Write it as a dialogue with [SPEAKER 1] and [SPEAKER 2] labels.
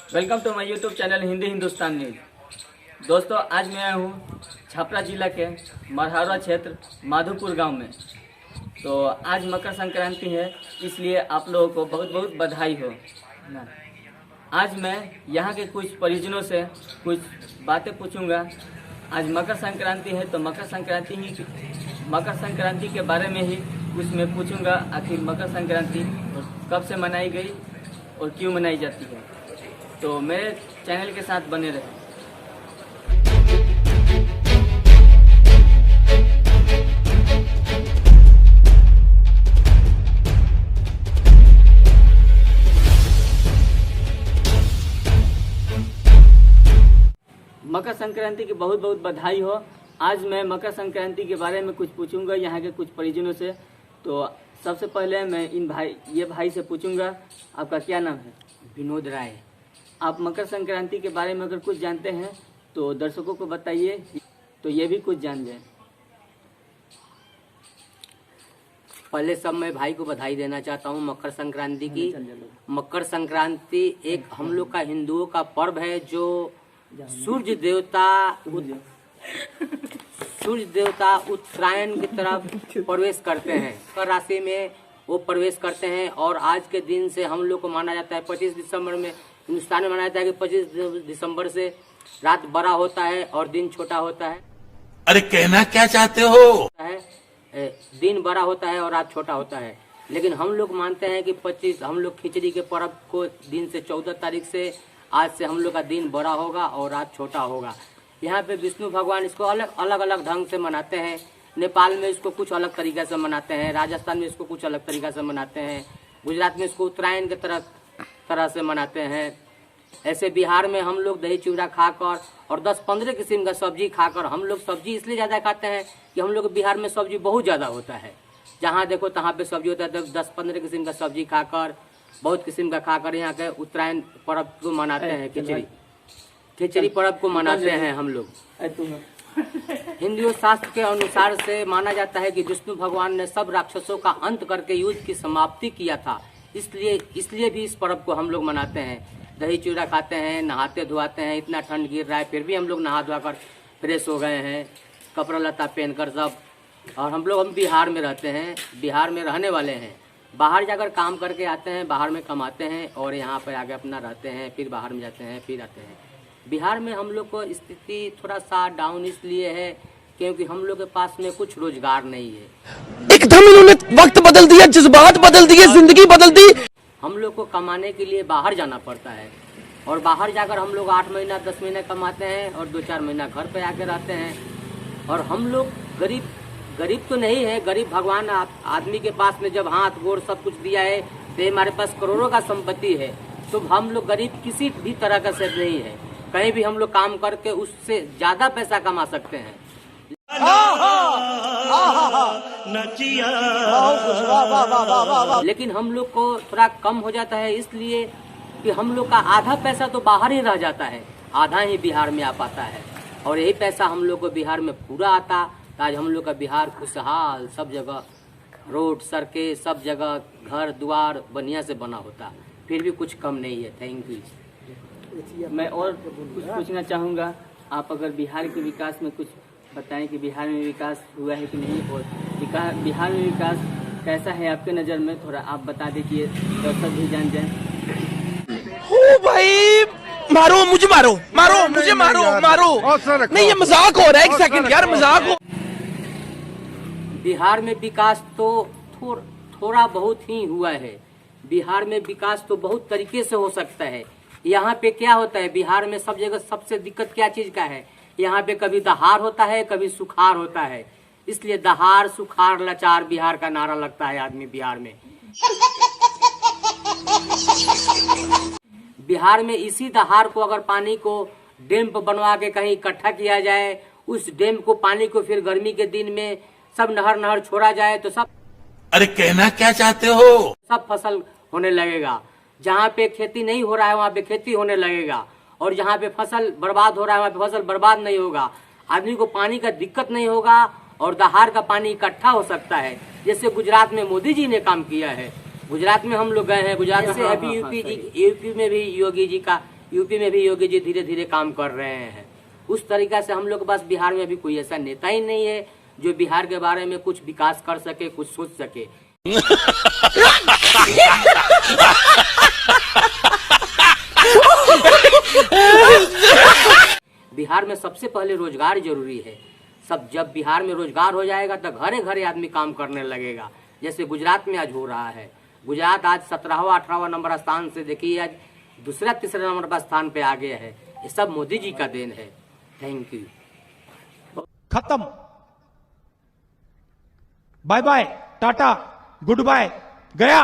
[SPEAKER 1] Welcome to my YouTube channel Hindi Hindustan news. दोस्तों, आज मैं आया हूँ छपरा जिला के मरहरा क्षेत्र माधोपुर गांव में। तो आज मकर संक्रांति है, इसलिए आप लोगों को बहुत बहुत बधाई हो। आज मैं यहाँ के कुछ परिजनों से कुछ बातें पूछूंगा। आज मकर संक्रांति है तो मकर संक्रांति के बारे में ही कुछ मैं पूछूंगा। आखिर मकर संक्रांति कब से मनाई गई और क्यों मनाई जाती है। तो मेरे चैनल के साथ बने रहे। मकर संक्रांति की बहुत बहुत बधाई हो। आज मैं मकर संक्रांति के बारे में कुछ पूछूंगा यहाँ के कुछ परिजनों से। तो सबसे पहले मैं ये भाई से पूछूंगा, आपका क्या नाम है?
[SPEAKER 2] विनोद राय।
[SPEAKER 1] आप मकर संक्रांति के बारे में अगर कुछ जानते हैं तो दर्शकों को बताइए, तो ये भी कुछ जान जाए।
[SPEAKER 2] पहले सब मैं भाई को बधाई देना चाहता हूँ मकर संक्रांति की। मकर संक्रांति एक हम लोग का हिंदुओं का पर्व है जो सूर्य देवता उत्तरायण की तरफ प्रवेश करते हैं। मकर राशि में वो प्रवेश करते हैं और आज के दिन से हम लोग को माना जाता है 25 दिसंबर में हिंदुस्तान में माना जाता है कि 25 दिसंबर से रात बड़ा होता है और दिन छोटा होता है।
[SPEAKER 3] अरे कहना क्या चाहते हो?
[SPEAKER 2] दिन बड़ा होता है और रात छोटा होता है। लेकिन हम लोग मानते हैं कि हम लोग खिचड़ी के पर्व को दिन से 14 तारीख से आज से हम लोग का दिन बड़ा होगा और रात छोटा होगा। यहाँ पे विष्णु भगवान इसको अलग अलग ढंग से मनाते हैं। नेपाल में इसको कुछ अलग तरीके से मनाते हैं, राजस्थान में इसको कुछ अलग तरीका से मनाते हैं, गुजरात में इसको उत्तरायण के तरह से मनाते हैं। ऐसे बिहार में हम लोग दही चूड़ा खाकर और 10-15 किस्म का सब्जी खाकर, हम लोग सब्जी इसलिए ज़्यादा खाते हैं कि हम लोग बिहार में सब्जी बहुत ज़्यादा होता है। जहाँ देखो तहाँ पे सब्जी होता है। तो 10-15 किस्म का सब्जी खाकर, बहुत किस्म का खाकर यहाँ के उत्तरायण पर्व को मनाते हैं। खिचड़ी पर्व को मनाते हैं हम लोग। हिंदू शास्त्र के अनुसार से माना जाता है कि विष्णु भगवान ने सब राक्षसों का अंत करके युद्ध की समाप्ति किया था। इसलिए भी इस पर्व को हम लोग मनाते हैं। दही चूड़ा खाते हैं, नहाते धोआते हैं। इतना ठंड गिर रहा है फिर भी हम लोग नहा धोआ कर फ्रेश हो गए हैं, कपड़ा लता पहनकर सब। और हम बिहार में रहते हैं, बिहार में रहने वाले हैं। बाहर जाकर काम करके आते हैं, बाहर में कमाते हैं और यहाँ पर आगे अपना रहते हैं, फिर बाहर में जाते हैं, फिर आते हैं। बिहार में हम लोग को स्थिति थोड़ा सा डाउन इसलिए है क्योंकि हम लोग के पास में कुछ रोजगार नहीं है।
[SPEAKER 4] एकदम इन्होंने वक्त बदल दिया, जज्बात बदल दिए, जिंदगी बदल दी।
[SPEAKER 2] हम लोग को कमाने के लिए बाहर जाना पड़ता है और बाहर जाकर हम लोग 8 महीना 10 महीना कमाते हैं और 2-4 महीना घर पे आके रहते हैं। और हम लोग गरीब तो नहीं है। गरीब भगवान आदमी के पास में जब हाथ गोड़ सब कुछ दिया है तो हमारे पास करोड़ों का संपत्ति है। तो हम लोग गरीब किसी भी तरह का सेट नहीं है। कहीं भी हम लोग काम करके उससे ज्यादा पैसा कमा सकते हैं। लेकिन हम लोग को थोड़ा कम हो जाता है इसलिए कि हम लोग का आधा पैसा तो बाहर ही रह जाता है, आधा ही बिहार में आ पाता है। और यही पैसा हम लोग को बिहार में पूरा आता तो आज हम लोग का बिहार खुशहाल, सब जगह रोड सड़कें, सब जगह घर द्वार बढ़िया से बना होता। फिर भी कुछ कम नहीं है। Thank you.
[SPEAKER 1] मैं और कुछ पूछना चाहूँगा। आप अगर बिहार के विकास में कुछ बताएं कि बिहार में विकास हुआ है कि नहीं, और बिहार में विकास कैसा है आपके नज़र में, थोड़ा आप बता दीजिए, दर्शक भी जान जाए।
[SPEAKER 4] ओ भाई, मारो मुझे, मारो मुझे, मारो। नहीं, ये मजाक हो रहा है। एक सेकंड यार, मजाक हो।
[SPEAKER 2] बिहार में विकास तो थोड़ा बहुत ही हुआ है। बिहार में विकास तो बहुत तरीके से हो सकता है। यहाँ पे क्या होता है, बिहार में सब जगह सबसे दिक्कत क्या चीज का है, यहाँ पे कभी दहाड़ होता है, कभी सुखाड़ होता है। इसलिए दहाड़ सुखाड़ लाचार बिहार का नारा लगता है आदमी बिहार में। बिहार में इसी दहाड़ को अगर पानी को डैम बनवा के कहीं इकट्ठा किया जाए, उस डैम को पानी को फिर गर्मी के दिन में सब नहर छोड़ा जाए तो सब।
[SPEAKER 3] अरे कहना क्या चाहते हो?
[SPEAKER 2] सब फसल होने लगेगा। जहाँ पे खेती नहीं हो रहा है वहाँ पे खेती होने लगेगा और जहाँ पे फसल बर्बाद हो रहा है वहाँ पे फसल बर्बाद नहीं होगा। आदमी को पानी का दिक्कत नहीं होगा और दहाड़ का पानी इकट्ठा हो सकता है। जैसे गुजरात में मोदी जी ने काम किया है। गुजरात में हम लोग गए हैं, गुजरात से अभी यूपी में भी योगी जी का यूपी में भी योगी जी धीरे धीरे काम कर रहे हैं। उस तरीका से हम लोग के पास बिहार में भी कोई ऐसा नेता ही नहीं है जो बिहार के बारे में कुछ विकास कर सके, कुछ सोच सके। बिहार में सबसे पहले रोजगार जरूरी है। जब बिहार में रोजगार हो जाएगा तो घरे घरे आदमी काम करने लगेगा, जैसे गुजरात में आज हो रहा है। गुजरात आज 17वां 18वां नंबर स्थान से देखिए आज दूसरा तीसरा नंबर पर स्थान पे आ गया है। ये सब मोदी जी का देन है। Thank you.
[SPEAKER 5] खत्म। Bye bye, tata, goodbye, गया।